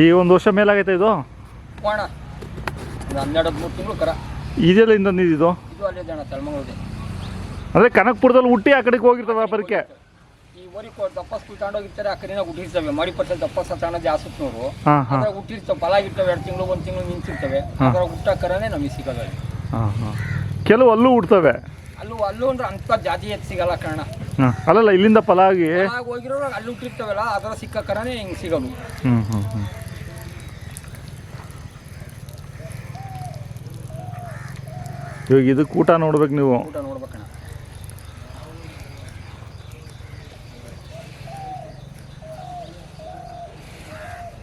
ಈ ಒಂದು ವರ್ಷ ಮೇಲಾಗೈತೆ ಇದು ಕೋಣ 12-13 ತಿಂಗಳು ಕರ. ಇದೆಲ್ಲ ಇಂದೊಂದು ಇದು ಇದು ಅಲ್ಲೇ ಜನ ತಳಮಂಗಲೂರು. ಅಂದರೆ ಕನಕಪುರದಲ್ಲಿ ಹುಟ್ಟಿ ಆ ಕಡೆಗೆ ಹೋಗಿರ್ತವೆ ವ್ಯಾಪಾರಕ್ಕೆ. ಈ ಊರಿಗೆ ದಪ್ಪಸ್ ತಗೊಂಡೋಗಿರ್ತಾರೆ, ಆ ಕಡೆನ ಹುಟ್ಟಿರ್ತವೆ. ಮಾಡಿ ಪರ್ಸೆಂಟ್ ದಪ್ಪಸ್ ತಗೊಂಡು ಜಾಸ್ತಿನವರು ಹಾಂ ಹಾಂ ಅದ್ರಾಗ ಹುಟ್ಟಿರ್ತವೆ. ಫಲ ಆಗಿರ್ತವೆ, 2 ತಿಂಗಳು 1 ತಿಂಗಳು ನಿಂತಿರ್ತವೆ. ಅದ್ರಾಗ ಹುಟ್ಟ ಕರನೇ ನಮಗೆ ಸಿಗೋದು ಅಲ್ಲಿ. ಹಾಂ ಹಾಂ ಕೆಲವು ಅಲ್ಲೂ ಹುಡ್ತವೆ. ಅಲ್ಲೂ ಅಂದ್ರೆ ಅಂಥ ಜಾತಿ ಎತ್ತು ಸಿಗಲ್ಲ ಕಾರಣ. ಹಾಂ ಅಲ್ಲಲ್ಲ ಇಲ್ಲಿಂದ ಫಲ ಆಗಿ ಹೋಗಿರೋರು ಅಲ್ಲಿ ಹುಟ್ಟಿರ್ತವಲ್ಲ, ಅದರ ಸಿಕ್ಕ ಕರನೇ ಹಿಂಗೆ ಸಿಗೋದು. ಹ್ಞೂ ಹ್ಞೂ ಹ್ಞೂ ಇವಾಗ ಇದಕ್ಕೆ ಊಟ ನೋಡ್ಬೇಕು ನೀವು. ಊಟ ನೋಡ್ಬೇಕಣ್ಣ.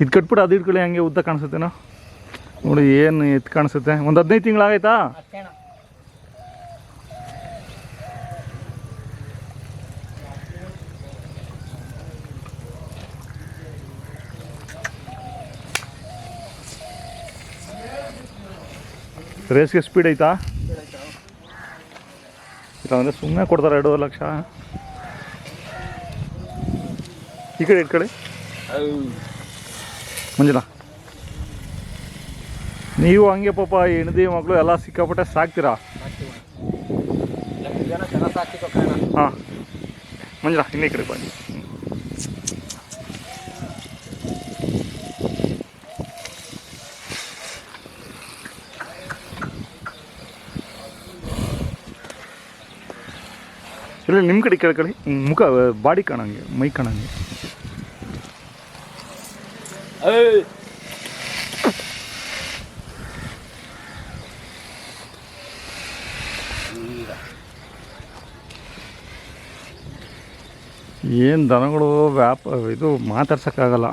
ಇದು ಕಟ್ಬಿಟ್ಟು ಅದು ಇಟ್ಕೊಳ್ಳಿ, ಹಂಗೆ ಉದ್ದ ಕಾಣಿಸುತ್ತೇನೋ ನೋಡಿ. ಏನು ಎತ್ತು ಕಾಣಿಸುತ್ತೆ. ಒಂದು 15 ತಿಂಗಳಾಗೈತಾ? ಅಷ್ಟೇಣ. ರೇಸ್ಗೆ ಸ್ಪೀಡ್ ಐತಾ? ಇಲ್ಲ ಅಂದರೆ ಸುಮ್ಮನೆ ಕೊಡ್ತಾರೆ 2 ಲಕ್ಷ. ಈ ಕಡೆ ಇಟ್ಕೊಳ್ಳಿ ಮಂಜುನಾ. ನೀವು ಹಂಗೆ ಪಾಪ ಹೆಣ್ದಿ ಮಕ್ಕಳು ಎಲ್ಲ ಸಿಕ್ಕಾಪಟ್ಟೆ ಸಾಕ್ತೀರಾ? ಹಾಂ ಮಂಜುನಾ ಇನ್ನೇ ಕಡೆ ಬನ್ನಿ. ಇಲ್ಲ ನಿಮ್ಮ ಕಡೆ ಕೇಳ್ಕೊಳ್ಳಿ. ಮುಖ ಬಾಡಿ ಕಾಣಂಗೆ, ಮೈ ಕಾಣಂಗೆ. ಏನು ದನಗಳು ಇದು ಮಾತಾಡ್ಸೋಕ್ಕಾಗಲ್ಲ.